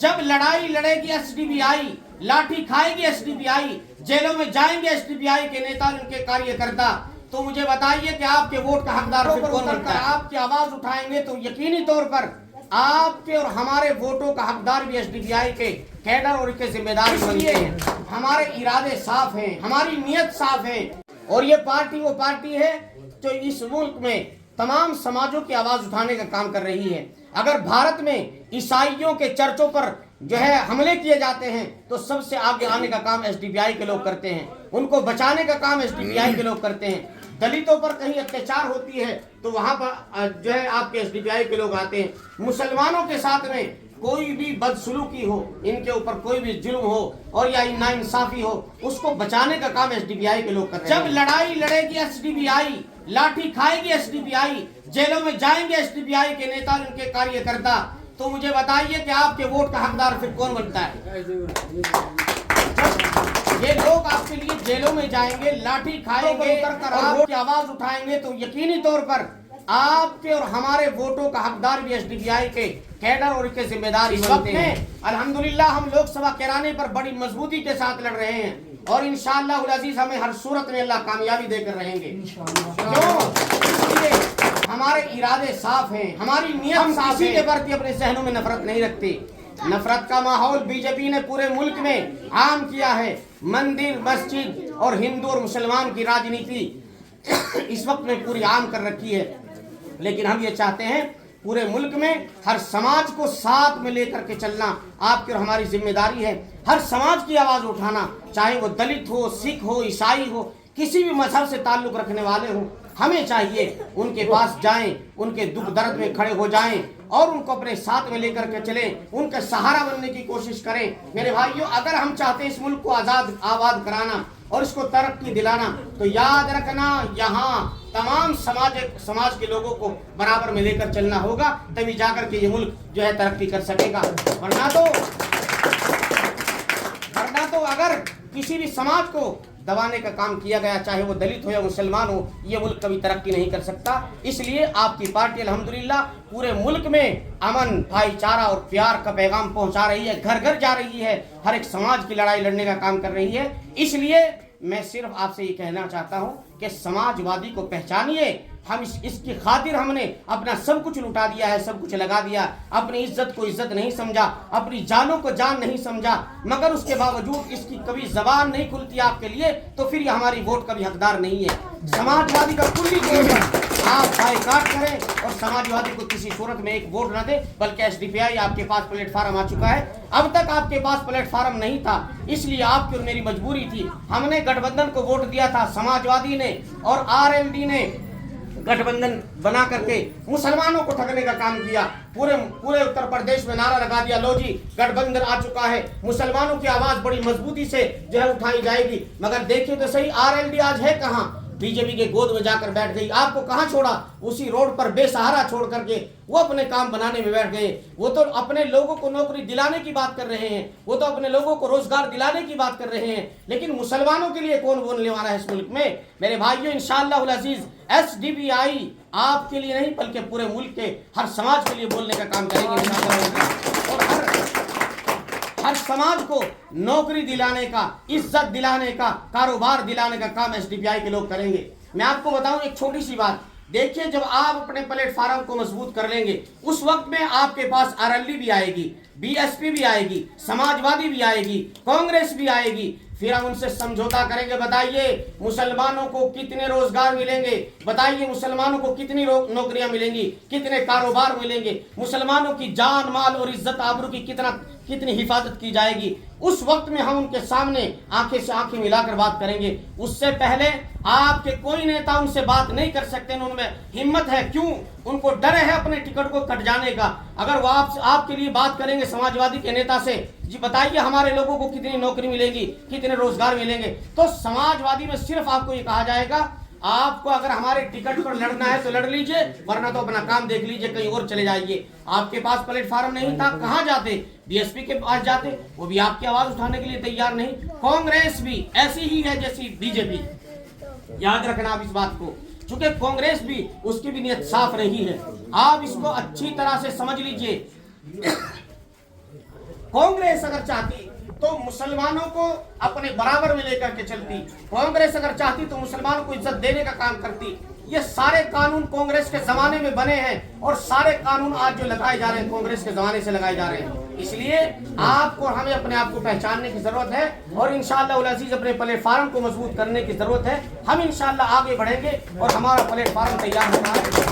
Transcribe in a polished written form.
जब लड़ाई लड़ेगी एसडीपीआई, लाठी खाएगी एसडीपीआई, जेलों में जाएंगे एसडीपीआई के नेता, उनके कार्यकर्ता, तो मुझे बताइए कि आपके वोट का हकदार फिर कौन बनता है? आपकी आवाज उठाएंगे तो यकीनी तौर पर आपके और हमारे वोटों का हकदार भी एसडीपीआई के कैडर और के जिम्मेदार बनते हैं। हमारे इरादे साफ हैं, हमारी नीयत साफ है, और ये पार्टी वो पार्टी है जो इस मुल्क में तमाम समाजों की आवाज उठाने का काम कर रही है। अगर भारत में ईसाइयों के चर्चों पर जो है हमले किए जाते हैं तो सबसे आगे आने का काम एसडीपीआई के लोग करते हैं, उनको बचाने का काम एसडीपीआई के लोग करते हैं। दलितों पर कहीं अत्याचार होती है तो वहां पर जो है आपके एसडीपीआई के लोग आते हैं। मुसलमानों के साथ में कोई भी बदसलूकी हो, इनके ऊपर कोई भी जुल्म हो और या नाइंसाफी हो, उसको बचाने का काम एसडीपीआई के लोग करते हैं। जब लड़ाई लड़ेगी एसडीपीआई, लाठी खाएगी एसडीपीआई, जेलों में जाएंगे एसडीपीआई के नेता, उनके कार्यकर्ता, तो मुझे बताइए कि आपके वोट का हकदार फिर कौन बनता है? ये लोग आपके लिए जेलों में जाएंगे, लाठी खाएंगे और आपकी आवाज उठाएंगे तो यकीनी तौर पर आपके और हमारे वोटों का हकदार भी एसडीपीआई के कैडर और के जिम्मेदार बनते हैं। अल्हम्दुलिल्लाह हम लोकसभा कैराने पर बड़ी मजबूती के साथ लड़ रहे हैं और इंशाअल्लाह उल अजीज हमें हर सूरत में अल्लाह कामयाबी देकर रहेंगे। क्यों? हमारे इरादे साफ हैं, हमारी नीयत साफ है, के प्रति अपने जहनों में नफरत नहीं रखते। नफरत का माहौल बीजेपी ने पूरे मुल्क में आम किया है। मंदिर, मस्जिद और हिंदू और मुसलमान की राजनीति इस वक्त में पूरी आम कर रखी है, लेकिन हम ये चाहते हैं पूरे मुल्क में हर समाज को साथ में लेकर के चलना आपकी और हमारी जिम्मेदारी है। हर समाज की आवाज उठाना, चाहे वो दलित हो, सिख हो, ईसाई हो, किसी भी मजहब से ताल्लुक रखने वाले हो, हमें चाहिए उनके पास जाएं, उनके दुख दर्द में खड़े हो जाएं और उनको अपने साथ में लेकर के चलें, उनका सहारा बनने की कोशिश करें। मेरे भाइयों, अगर हम चाहते हैं इस मुल्क को आजाद आबाद कराना और इसको तरक्की दिलाना, तो याद रखना यहाँ तमाम समाज के लोगों को बराबर में लेकर चलना होगा, तभी जाकर के ये मुल्क जो है तरक्की कर सकेगा। वरना तो अगर किसी भी समाज को दबाने का काम किया गया, चाहे वो दलित हो या मुसलमान हो, ये मुल्क कभी तरक्की नहीं कर सकता। इसलिए आपकी पार्टी अल्हम्दुलिल्लाह पूरे मुल्क में अमन, भाईचारा और प्यार का पैगाम पहुंचा रही है, घर घर जा रही है, हर एक समाज की लड़ाई लड़ने का काम कर रही है। इसलिए मैं सिर्फ आपसे ये कहना चाहता हूँ कि समाजवादी को पहचानिए। हम इसकी खातिर हमने अपना सब कुछ लुटा दिया है, सब कुछ लगा दिया, अपनी इज्जत को इज्जत नहीं समझा, अपनी जानों को जान नहीं समझा, मगर उसके बावजूद इसकी कभी जबान नहीं खुलती आपके लिए, तो फिर ये हमारी वोट का भी हकदार नहीं है। समाजवादी का कुल्ली तौर पर आप बाइकाट करें और समाजवादी को किसी सूरत में एक वोट न दे, बल्कि एसडीपीआई आपके पास प्लेटफार्म आ चुका है। अब तक आपके पास प्लेटफार्म नहीं था, इसलिए आपकी और मेरी मजबूरी थी। हमने गठबंधन को वोट दिया था, समाजवादी ने और आरएलडी ने गठबंधन बना करके मुसलमानों को ठगने का काम किया। पूरे उत्तर प्रदेश में नारा लगा दिया, लो जी गठबंधन आ चुका है, मुसलमानों की आवाज बड़ी मजबूती से जो है उठाई जाएगी। मगर देखिए तो सही, आरएलडी आज है कहाँ? बीजेपी के गोद में जाकर बैठ गई। आपको कहां छोड़ा? उसी रोड पर बेसहारा छोड़ करके वो अपने काम बनाने में बैठ गए। वो तो अपने लोगों को नौकरी दिलाने की बात कर रहे हैं, वो तो अपने लोगों को रोजगार दिलाने की बात कर रहे हैं, लेकिन मुसलमानों के लिए कौन बोलने वाला है इस मुल्क में? मेरे भाइयों, इंशाअल्लाह उल अजीज एसडीपीआई आपके लिए नहीं बल्कि पूरे मुल्क के हर समाज के लिए बोलने का काम करेंगे इंशाअल्लाह। और हर समाज को नौकरी दिलाने का, इज्जत दिलाने का, कारोबार दिलाने का काम एसडीपीआई के लोग करेंगे। मैं आपको बताऊं एक छोटी सी बात, देखिए जब आप अपने प्लेटफार्म को मजबूत कर लेंगे, उस वक्त में आपके पास आरएलडी भी आएगी, बीएसपी भी आएगी, समाजवादी भी आएगी, कांग्रेस भी आएगी। फिर हम उनसे समझौता करेंगे। बताइए मुसलमानों को कितने रोजगार मिलेंगे, बताइए मुसलमानों को कितनी नौकरियां मिलेंगी, कितने कारोबार मिलेंगे, मुसलमानों की जान माल और इज्जत आबरू की कितनी हिफाजत की जाएगी। उस वक्त में हम उनके सामने आंखें से आंखें मिलाकर बात करेंगे। उससे पहले आपके कोई नेता उनसे बात नहीं कर सकते, उनमें हिम्मत है क्यों? उनको डर है अपने टिकट को कट जाने का। अगर वो आपके लिए बात करेंगे समाजवादी के नेता से, जी बताइए हमारे लोगों को कितनी नौकरी मिलेगी, कितने रोजगार मिलेंगे, तो समाजवादी में सिर्फ आपको ये कहा जाएगा, आपको अगर हमारे टिकट पर लड़ना है तो लड़ लीजिए, वरना तो अपना काम देख लीजिए, कहीं और चले जाइए। आपके पास प्लेटफार्म नहीं था, कहां जाते? बीएसपी के पास जाते, वो भी आपकी आवाज उठाने के लिए तैयार नहीं। कांग्रेस भी ऐसी ही है जैसी बीजेपी, याद रखना आप इस बात को, चूंकि कांग्रेस भी, उसकी भी नीयत साफ रही है। आप इसको अच्छी तरह से समझ लीजिए। कांग्रेस अगर चाहती तो मुसलमानों को अपने बराबर में लेकर के चलती। कांग्रेस अगर चाहती तो मुसलमानों को इज्जत देने का काम करती। ये सारे कानून कांग्रेस के जमाने में बने हैं और सारे कानून आज जो लगाए जा रहे हैं कांग्रेस के जमाने से लगाए जा रहे हैं। इसलिए आपको हमें अपने आप को पहचानने की जरूरत है और इंशाअल्लाह उल अजीज अपने प्लेटफार्म को मजबूत करने की जरूरत है। हम इंशाअल्लाह आगे बढ़ेंगे और हमारा प्लेटफार्म तैयार होना है।